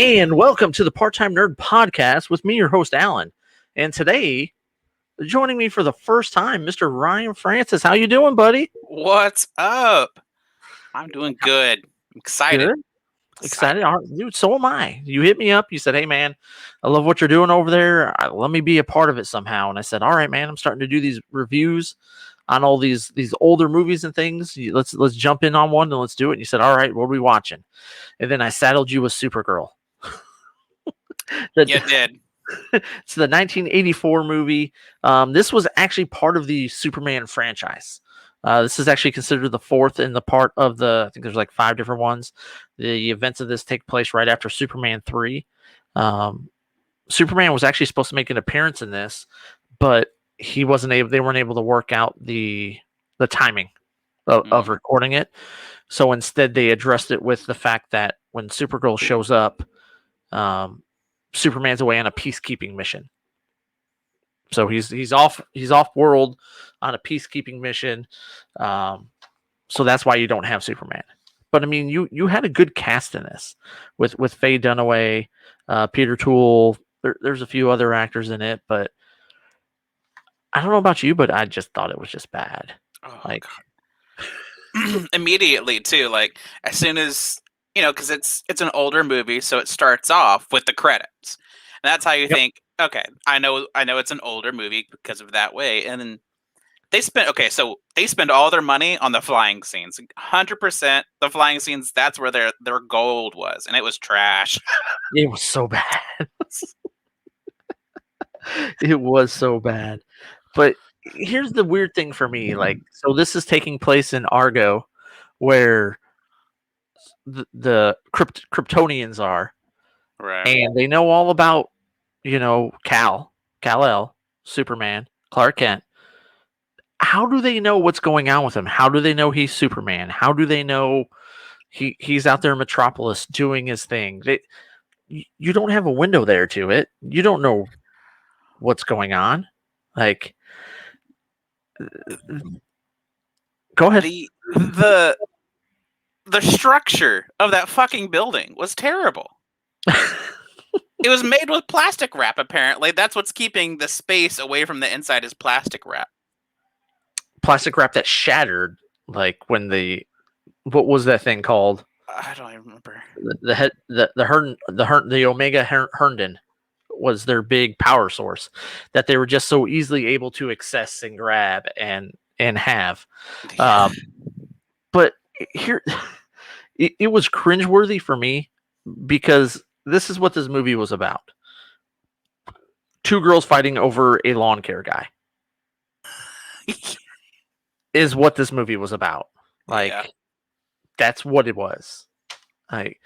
And welcome to the Part-Time Nerd Podcast with me, your host, Alan. And today, joining me for the first time, Mr. Ryan Francis. How you doing, buddy? What's up? I'm doing good. I'm excited. Good. Excited? All right, dude, so am I. You hit me up. You said, hey, man, I love what you're doing over there. Let me be a part of it somehow. And I said, all right, man, I'm starting to do these reviews on all these older movies and things. Let's jump in on one and let's do it. And you said, all right, what are we watching? And then I saddled you with Supergirl. You did. It's the 1984 movie. This was actually part of the Superman franchise. This is actually considered the fourth in the part of the, I think there's like 5 different ones. The events of this take place right after Superman 3. Superman was actually supposed to make an appearance in this, but they weren't able to work out the timing of recording it. So instead they addressed it with the fact that when Supergirl shows up, Superman's away on a peacekeeping mission. So he's off world on a peacekeeping mission. So that's why you don't have Superman. But I mean, you had a good cast in this with Faye Dunaway, Peter Toole. There's a few other actors in it, but I don't know about you, but I just thought it was just bad. Oh, like immediately too. Like as soon as because it's an older movie, so it starts off with the credits. And that's how you think. Okay, I know it's an older movie because of that way. And then they spend all their money on the flying scenes. 100% the flying scenes. That's where their gold was, and it was trash. It was so bad. It was so bad. But here's the weird thing for me. Like, so this is taking place in Argo, where the Kryptonians are, right? And they know all about, Kal-El, Superman, Clark Kent. How do they know what's going on with him? How do they know he's Superman? How do they know he's out there in Metropolis doing his thing? You don't have a window there to it. You don't know what's going on. Like, go ahead. The structure of that fucking building was terrible. It was made with plastic wrap, apparently. That's what's keeping the space away from the inside is plastic wrap. Plastic wrap that shattered, like when what was that thing called? I don't even remember. The Omega Herndon was their big power source that they were just so easily able to access and grab and have. But here, it was cringeworthy for me because this is what this movie was about. 2 girls fighting over a lawn care guy is what this movie was about. Like, that's what it was. Like,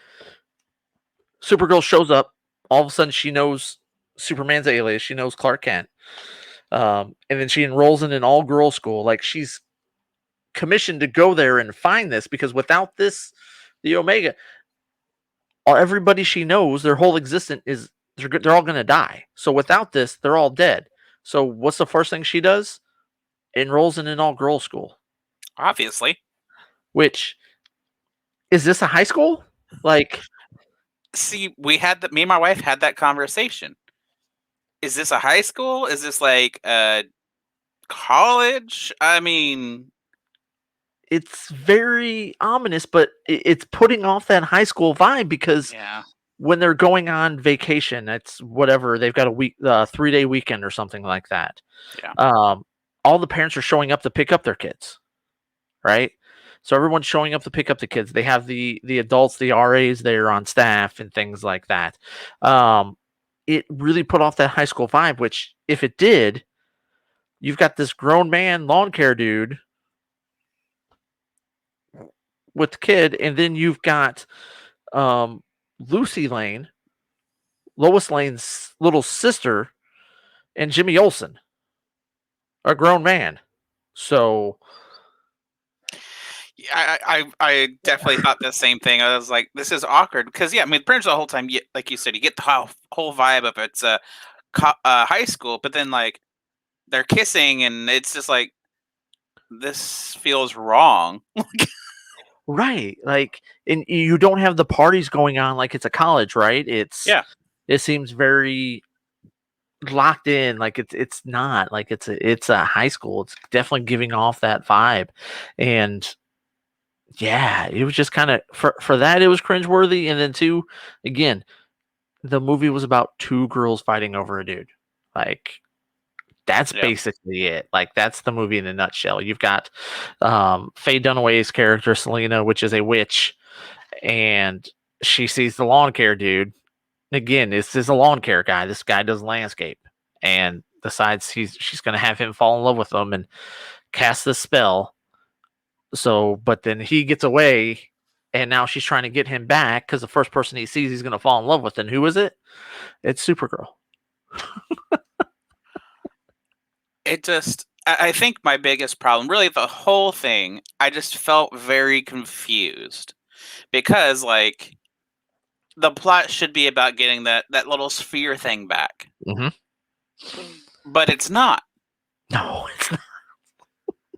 Supergirl shows up. All of a sudden, she knows Superman's alias. She knows Clark Kent. And then she enrolls in an all-girl school. Like, she's commissioned to go there and find this because without this, the Omega, everybody she knows, their whole existence is they're all going to die. So without this, they're all dead. So what's the first thing she does? Enrolls in an all-girl school. Obviously. Which, is this a high school? Like, see, me and my wife had that conversation. Is this a high school? Is this like a college? I mean, it's very ominous, but it's putting off that high school vibe because when they're going on vacation, it's whatever, they've got a 3-day weekend or something like that. All the parents are showing up to pick up their kids, right? So everyone's showing up to pick up the kids. They have the adults, the RAs there on staff and things like that. It really put off that high school vibe, which if it did, you've got this grown man lawn care dude with the kid, and then you've got Lucy Lane, Lois Lane's little sister, and Jimmy Olsen, a grown man. So I definitely thought the same thing. I was like, this is awkward because I mean, pretty much the whole time, like you said, you get the whole vibe of it's a high school, but then like they're kissing, and it's just like this feels wrong. right. Like, and you don't have the parties going on like it's a college, right? Yeah. It seems very locked in, like it's not like it's a high school. It's definitely giving off that vibe, and yeah, it was just kind of for that it was cringeworthy, and then two, again, the movie was about two girls fighting over a dude. Like that's Yeah. basically it. Like that's the movie in a nutshell. You've got Faye Dunaway's character Selena, which is a witch, and she sees the lawn care dude. Again, this is a lawn care guy. This guy does landscape, and decides she's going to have him fall in love with him and cast this spell. So, but then he gets away, and now she's trying to get him back because the first person he sees he's going to fall in love with. And who is it? It's Supergirl. It just, I think my biggest problem, really the whole thing, I just felt very confused because, like, the plot should be about getting that little sphere thing back, Mm-hmm. but it's not. No, it's not.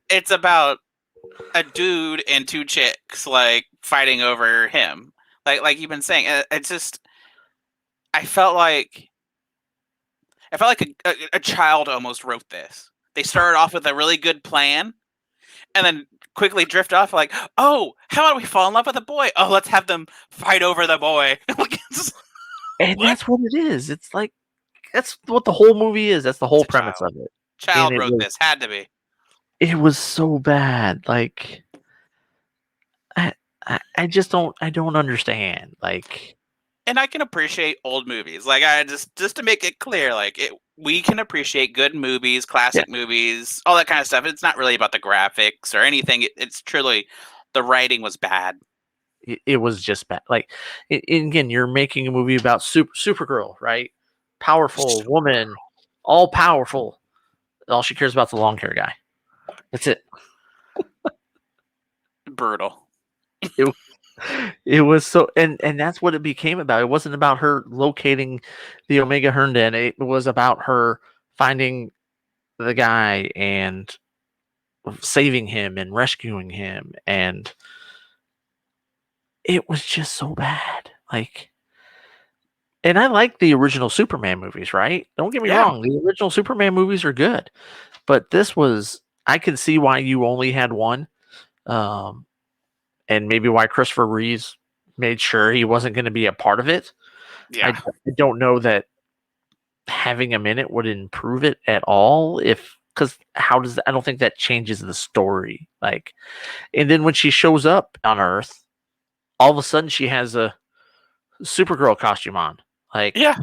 It's about a dude and two chicks like fighting over him. Like you've been saying, it's just I felt like a child almost wrote this. They started off with a really good plan, and then quickly drift off like, oh, how about we fall in love with a boy? Oh, let's have them fight over the boy. And What? that's what it is. It's like that's what the whole movie is. That's the It's whole a premise child. of it. And Child wrote this. Had to be. it was so bad. Like I, I just don't understand. Like And I can appreciate old movies. Like I just to make it clear, like we can appreciate good movies, yeah, classic movies, all that kind of stuff. It's not really about the graphics or anything. It's truly the writing was bad. it was just bad. Like again, you're making a movie about Supergirl, right? Powerful woman, all powerful. All she cares about is the lawn care guy. That's it. Brutal. It it was so, and that's what it became about. It wasn't about her locating the Omega Herndon. It was about her finding the guy and saving him and rescuing him, and it was just so bad. Like, and I like the original Superman movies, right? Don't get me Yeah. wrong, the original Superman movies are good, but this was, I can see why you only had one, um, and maybe why Christopher Reeves made sure he wasn't going to be a part of it. I, Yeah. I don't know that having him in it would improve it at all. If because how does I don't think that changes the story. Like, and then when she shows up on Earth, all of a sudden she has a Supergirl costume on. Like, Yeah.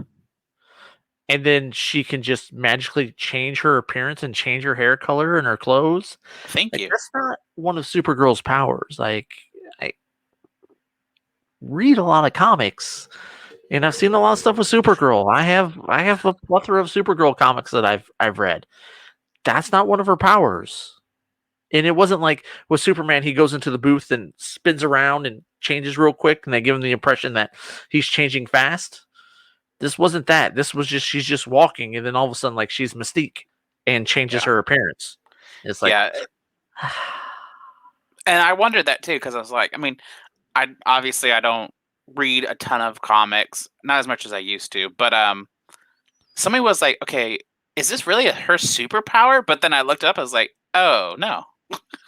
and then she can just magically change her appearance and change her hair color and her clothes. Thank Like, you. that's not one of Supergirl's powers. Like, I read a lot of comics and I've seen a lot of stuff with Supergirl. I have a plethora of Supergirl comics that I've read. That's not one of her powers. And it wasn't like with Superman, he goes into the booth and spins around and changes real quick, and they give him the impression that he's changing fast. This wasn't that. This was just she's just walking, and then all of a sudden, like she's Mystique and changes Yeah. her appearance. It's like, Yeah. And I wondered that too because I was like, I mean, I don't read a ton of comics, not as much as I used to, but somebody was like, okay, is this really her superpower? But then I looked up, I was like, oh no.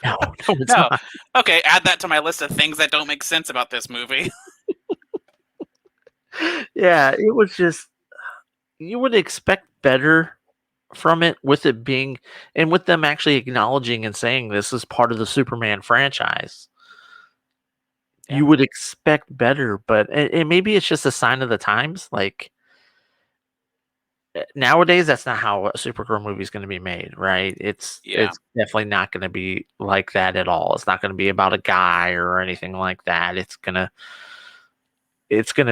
no, no, it's No. not. Okay, add that to my list of things that don't make sense about this movie. Yeah, it was just you would expect better from it with it being and with them actually acknowledging and saying this is part of the Superman franchise. Yeah. You would expect better, but and maybe it's just a sign of the times. Like nowadays, that's not how a Supergirl movie is going to be made, right? Yeah. It's definitely not going to be like that at all. It's not going to be about a guy or anything like that. It's gonna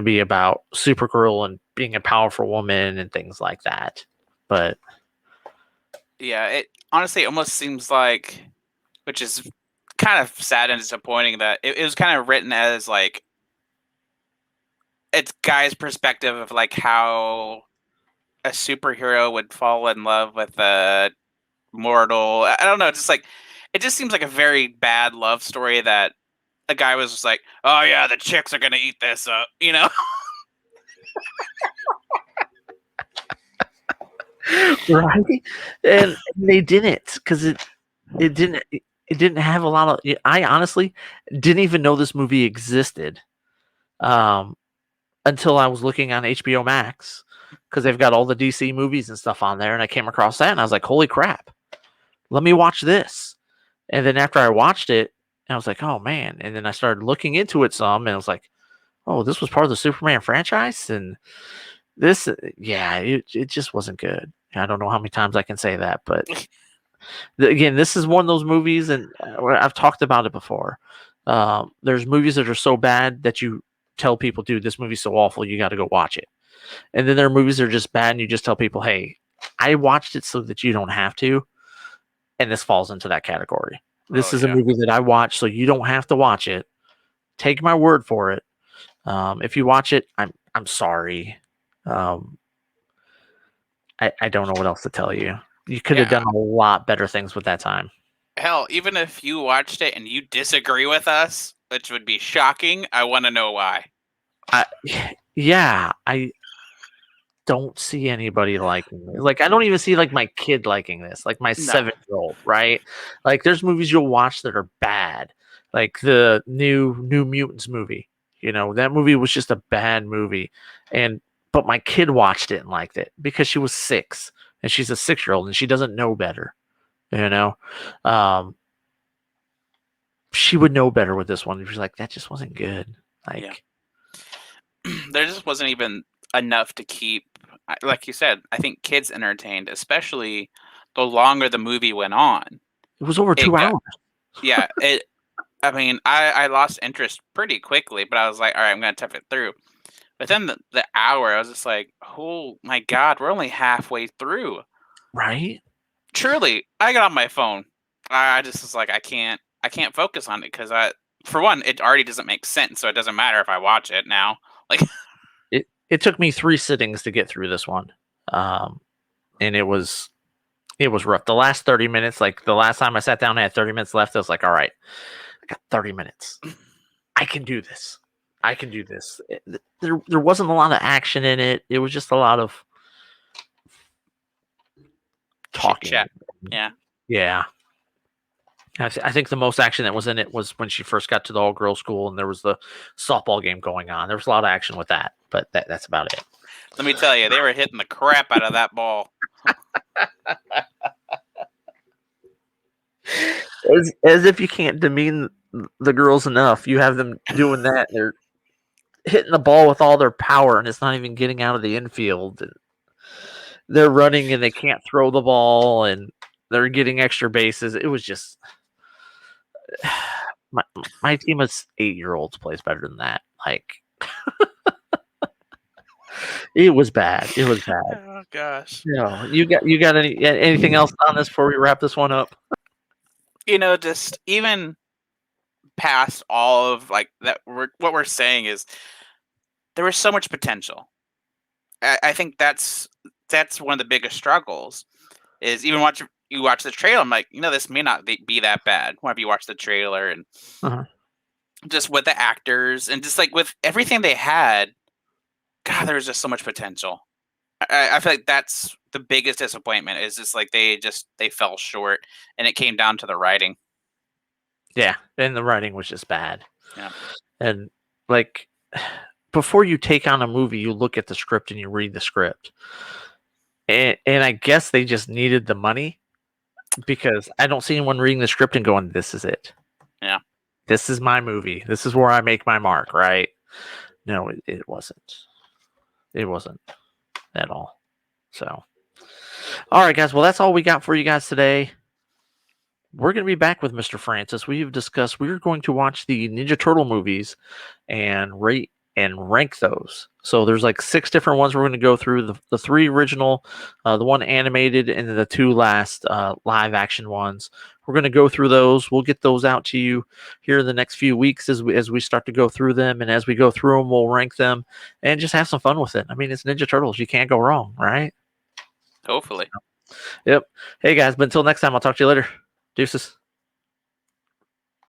be about Supergirl and being a powerful woman and things like that. But Yeah. It honestly almost seems like, which is kind of sad and disappointing, that it was kind of written as like it's guy's perspective of like how a superhero would fall in love with a mortal. I don't know, just like it just seems like a very bad love story that a guy was just like, "Oh yeah, the chicks are gonna eat this up," you know. Right? And they didn't, because it didn't have a lot of. I honestly didn't even know this movie existed, um, until I was looking on HBO Max, because they've got all the DC movies and stuff on there, and I came across that, and I was like, "Holy crap! Let me watch this." And then after I watched it, I was like, "Oh man!" And then I started looking into it some, and I was like, "Oh, this was part of the Superman franchise," and this, yeah, it just wasn't good. I don't know how many times I can say that, but again, this is one of those movies, and I've talked about it before. There's movies that are so bad that you tell people, "Dude, this movie's so awful, you got to go watch it." And then there are movies that are just bad, and you just tell people, "Hey, I watched it so that you don't have to." And this falls into that category. Oh This is a yeah, movie that I watched so you don't have to watch it. Take my word for it. If you watch it, I'm sorry. Um, I don't know what else to tell you. You could have yeah. done a lot better things with that time. Hell, even if you watched it and you disagree with us, which would be shocking, I want to know why. I, yeah, I don't see anybody liking this. Like, I don't even see like my kid liking this, like my No. 7-year-old, right? Like, there's movies you'll watch that are bad, like the New Mutants movie. That movie was just a bad movie, but my kid watched it and liked it because she was 6, and she's a 6-year-old and she doesn't know better. You know, um, she would know better with this one. She's like, that just wasn't good. Yeah. Like, There just wasn't even enough to keep, like you said, I think kids entertained, especially the longer the movie went on. it was over It 2 got, hours, yeah, I mean, I lost interest pretty quickly, but I was like, all right, I'm going to tough it through. But then the hour, I was just like, oh my God, we're only halfway through. right? Truly, I got on my phone. I just was like, I can't focus on it because for one, it already doesn't make sense, so it doesn't matter if I watch it now. Like, It took me 3 sittings to get through this one. And it was rough. The last 30 minutes, like the last time I sat down, I had 30 minutes left. I was like, all right, I got 30 minutes. I can do this. I can do this. There wasn't a lot of action in it. It was just a lot of chit talking. chat. Yeah. Yeah. I think the most action that was in it was when she first got to the all-girls school and there was the softball game going on. There was a lot of action with that, but that's about it. Let me tell you, they were hitting the crap out of that ball. As if you can't demean the girls enough. You have them doing that. They're hitting the ball with all their power, and it's not even getting out of the infield. And they're running, and they can't throw the ball, and they're getting extra bases. It was just my team of 8-year-olds plays better than that. Like, it was bad. It was bad. Oh gosh. You got anything else on this before we wrap this one up? Just even past all of like that, what we're saying is there was so much potential. I think that's one of the biggest struggles. Is even you watch the trailer, I'm like, this may not be that bad. Whenever you watch the trailer and Uh-huh. just with the actors and just like with everything they had, God, there was just so much potential. I feel like that's the biggest disappointment is just like they fell short, and it came down to the writing. Yeah, and the writing was just bad. Yeah. And like, before you take on a movie, you look at the script and you read the script. And I guess they just needed the money, because I don't see anyone reading the script and going, "This is it. Yeah. This is my movie. This is where I make my mark." Right? No, it wasn't. It wasn't at all. So, all right, guys. Well, that's all we got for you guys today. We're going to be back with Mr. Francis. We're going to watch the Ninja Turtle movies and rate and rank those. So there's like 6 different ones we're going to go through. The 3 original, the 1 animated, and then the 2 last live action ones. We're going to go through those. We'll get those out to you here in the next few weeks as we start to go through them. And as we go through them, we'll rank them and just have some fun with it. I mean, it's Ninja Turtles. You can't go wrong, right? Hopefully. Yep. Hey, guys. But until next time, I'll talk to you later. Deuces.